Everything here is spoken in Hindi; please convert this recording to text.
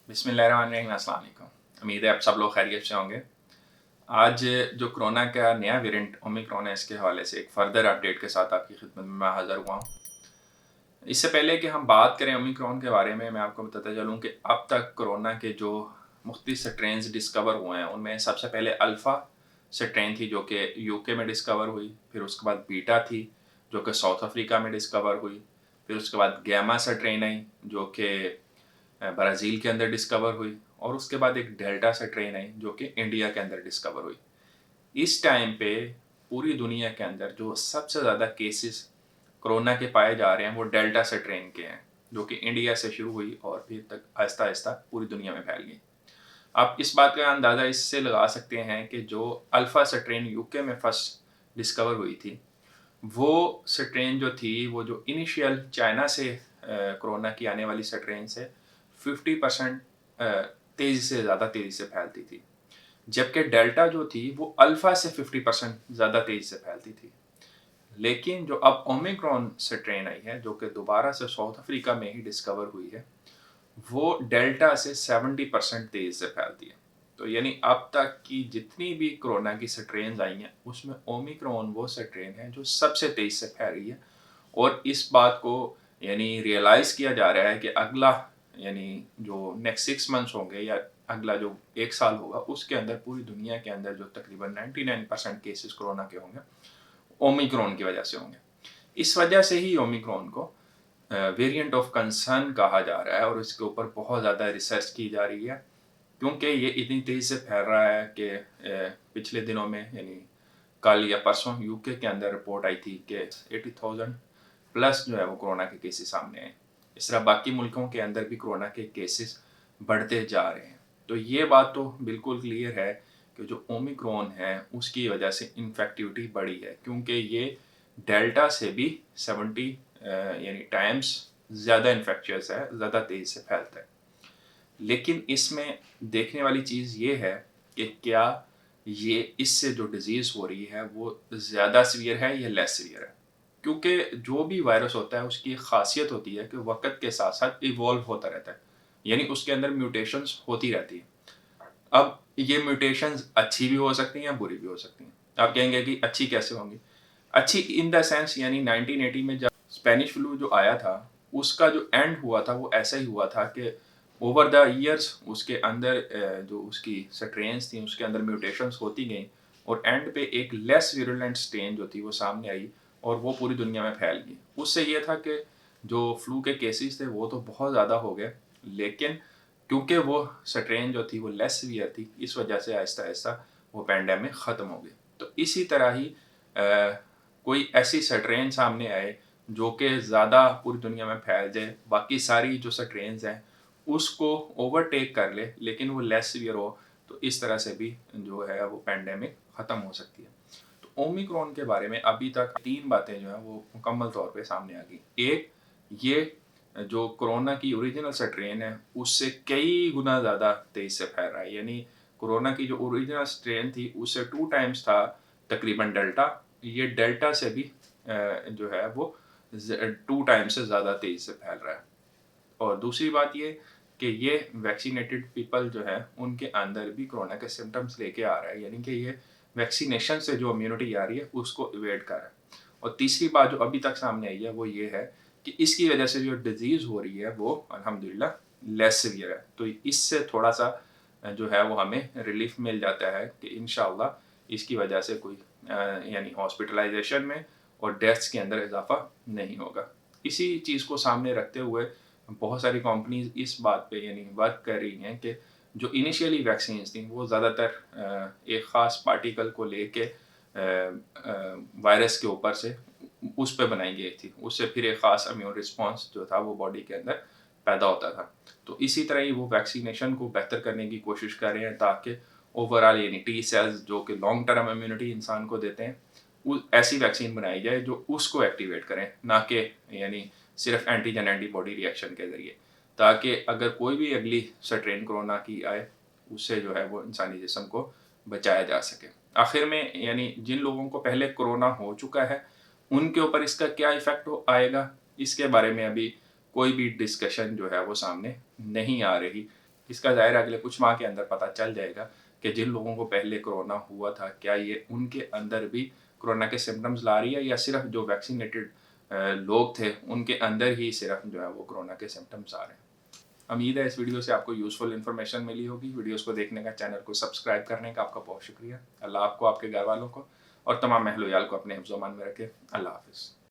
बिस्मिल्लाहिर्रहमानिर्रहीम, अस्सलाम वालेकुम। उम्मीद है आप सब लोग खैरियत से होंगे। आज जो कोरोना का नया वेरिएंट ओमिक्रॉन है, इसके हवाले से एक फर्दर अपडेट के साथ आपकी खिदमत में मैं हाज़िर हुआ हूँ। इससे पहले कि हम बात करें ओमिक्रॉन के बारे में, मैं आपको बताता चलूँ कि अब तक कोरोना के जो मुख्तलिफ स्ट्रेन्स डिस्कवर हुए हैं, उनमें सबसे पहले अल्फ़ा स्ट्रेन थी जो कि यूके में डिस्कवर हुई। फिर उसके बाद बीटा थी जो कि साउथ अफ्रीका में डिस्कवर हुई। फिर उसके बाद गैमा स्ट्रेन आई जो कि ब्राज़ील के अंदर डिस्कवर हुई। और उसके बाद एक डेल्टा स्ट्रेन आई जो कि इंडिया के अंदर डिस्कवर हुई। इस टाइम पे पूरी दुनिया के अंदर जो सबसे ज़्यादा केसेस कोरोना के पाए जा रहे हैं वो डेल्टा स्ट्रेन के हैं, जो कि इंडिया से शुरू हुई और फिर तक आहिस्ता आहिस्ता पूरी दुनिया में फैल गई। आप इस बात का अंदाज़ा इससे लगा सकते हैं कि जो अल्फ़ा स्ट्रेन यूके में फर्स्ट डिस्कवर हुई थी, वो स्ट्रेन जो थी, वो जो इनिशियल चाइना से कोरोना की आने वाली स्ट्रेन से 50% तेज़ी से ज़्यादा तेज़ी से फैलती थी। जबकि डेल्टा जो थी वो अल्फ़ा से 50% ज़्यादा तेज़ी से फैलती थी। लेकिन जो अब ओमिक्रॉन स्ट्रेन आई है, जो कि दोबारा से साउथ अफ्रीका में ही डिस्कवर हुई है, वो डेल्टा से 70% तेज़ी से फैलती है। तो यानी अब तक की जितनी भी कोरोना की स्ट्रेन्स आई हैं, उसमें ओमिक्रॉन वो स्ट्रेन है जो सबसे तेज़ी से फैल रही है। और इस बात को यानी रियलाइज़ किया जा रहा है कि अगला यानी जो नेक्स्ट 6 मंथ्स होंगे या अगला जो 1 साल होगा, उसके अंदर पूरी दुनिया के अंदर जो तकरीबन 99% केसेस कोरोना के होंगे, ओमिक्रॉन की वजह से होंगे। इस वजह से ही ओमिक्रॉन को वेरिएंट ऑफ कंसर्न कहा जा रहा है और इसके ऊपर बहुत ज़्यादा रिसर्च की जा रही है, क्योंकि ये इतनी तेज़ी से फैल रहा है कि पिछले दिनों में यानी कल या परसों यूके के अंदर रिपोर्ट आई थी कि 80,000 प्लस जो है वो कोरोना के केसेस सामने आए। इस तरह बाकी मुल्कों के अंदर भी कोरोना के केसेस बढ़ते जा रहे हैं। तो ये बात तो बिल्कुल क्लियर है कि जो ओमिक्रॉन है उसकी वजह से इन्फेक्टिविटी बढ़ी है, क्योंकि ये डेल्टा से भी 70 यानी टाइम्स ज़्यादा इन्फेक्शियस है, ज़्यादा तेज़ी से फैलता है। लेकिन इसमें देखने वाली चीज़ ये है कि क्या ये इससे जो डिज़ीज़ हो रही है वो ज़्यादा सीवियर है या लेस सीवियर है। क्योंकि जो भी वायरस होता है उसकी एक ख़ासियत होती है कि वक़्त के साथ-साथ इवॉल्व होता रहता है। यानी उसके अंदर म्यूटेशंस होती रहती हैं। अब ये म्यूटेशंस अच्छी भी हो सकती हैं, बुरी भी हो सकती हैं। आप कहेंगे कि अच्छी कैसे होंगी? अच्छी इन द सेंस यानी 1980 में जब स्पेनिश फ्लू जो आया था, उसका जो एंड हुआ था वो ऐसा ही हुआ था कि ओवर द ईयर्स उसके अंदर जो उसकी स्ट्रेन्स थी उसके अंदर म्यूटेशंस होती गईं और एंड पे एक लेस विरुलेंट स्ट्रेन जो थी वो सामने आई और वो पूरी दुनिया में फैल गई। उससे ये था कि जो फ्लू के केसेस थे वो तो बहुत ज़्यादा हो गए, लेकिन क्योंकि वो स्ट्रेन जो थी वो लेस सीवियर थी, इस वजह से आहिस्ता-आहिस्ता वो पैंडेमिक ख़त्म हो गई। तो इसी तरह ही कोई ऐसी स्ट्रेन सामने आए जो कि ज़्यादा पूरी दुनिया में फैल जाए, बाकी सारी जो स्ट्रेन्स हैं उसको ओवरटेक कर ले, लेकिन वो लेस सीवियर हो, तो इस तरह से भी जो है वो पैंडेमिक ख़त्म हो सकती है। तो ओमिक्रॉन के बारे में अभी तक 3 बातें जो हैं वो मुकम्मल तौर पे सामने आ गई। एक, ये जो कोरोना की ओरिजिनल स्ट्रेन है उससे कई गुना ज़्यादा तेज़ी से फैल रहा है। यानी कोरोना की जो ओरिजिनल स्ट्रेन थी उससे 2 टाइम्स था तकरीबन डेल्टा। ये डेल्टा से भी जो है वो 2 टाइम्स से ज़्यादा तेज़ी से फैल रहा है। और दूसरी बात ये कि ये वैक्सीनेटेड पीपल जो है उनके अंदर भी कोरोना के सिम्टम्स लेके आ रहा है, यानी कि ये वैक्सीनेशन से जो इम्यूनिटी आ रही है उसको इवेड कर रहा है। और तीसरी बात जो अभी तक सामने आई है वो ये है कि इसकी वजह से जो डिज़ीज़ हो रही है वो अल्हम्दुलिल्लाह लेस सीवियर है। तो इससे थोड़ा सा जो है वो हमें रिलीफ मिल जाता है कि इंशाअल्लाह इसकी वजह से कोई यानी हॉस्पिटलाइजेशन में और डेथ्स के अंदर इजाफा नहीं होगा। इसी चीज़ को सामने रखते हुए बहुत सारी कंपनीज इस बात पे यानी वर्क कर रही हैं कि जो इनिशियली वैक्सीन्स थी वो ज़्यादातर एक ख़ास पार्टिकल को लेके वायरस के ऊपर से उस पे बनाई गई थी। उससे फिर एक ख़ास इम्यून रिस्पॉन्स जो था वो बॉडी के अंदर पैदा होता था। तो इसी तरह ही वो वैक्सीनेशन को बेहतर करने की कोशिश कर रहे हैं ताकि ओवरऑल यानी टी सेल्स जो कि लॉन्ग टर्म इम्यूनिटी इंसान को देते हैं, ऐसी वैक्सीन बनाई जाए जो उसको एक्टिवेट करें, ना कि यानी सिर्फ एंटीजन एंटीबॉडी रिएक्शन के ज़रिए, ताकि अगर कोई भी अगली स्ट्रेन कोरोना की आए उससे जो है वो इंसानी जिस्म को बचाया जा सके। आखिर में यानी जिन लोगों को पहले कोरोना हो चुका है उनके ऊपर इसका क्या इफ़ेक्ट आएगा, इसके बारे में अभी कोई भी डिस्कशन जो है वो सामने नहीं आ रही। इसका ज़ाहिर है अगले कुछ माह के अंदर पता चल जाएगा कि जिन लोगों को पहले कोरोना हुआ था क्या ये उनके अंदर भी कोरोना के सिम्टम्स ला रही है या सिर्फ जो वैक्सीनेटेड लोग थे उनके अंदर ही सिर्फ जो है वो कोरोना के सिम्टम्स आ रहे हैं। उम्मीद है इस वीडियो से आपको यूज़फुल इन्फॉर्मेशन मिली होगी। वीडियोस को देखने का, चैनल को सब्सक्राइब करने का आपका बहुत शुक्रिया। अल्लाह आपको, आपके घर वालों को और तमाम अहल-ओ-याल को अपने हिफ्ज़-ओ-अमान में रखे। अल्लाह हाफ़िज़।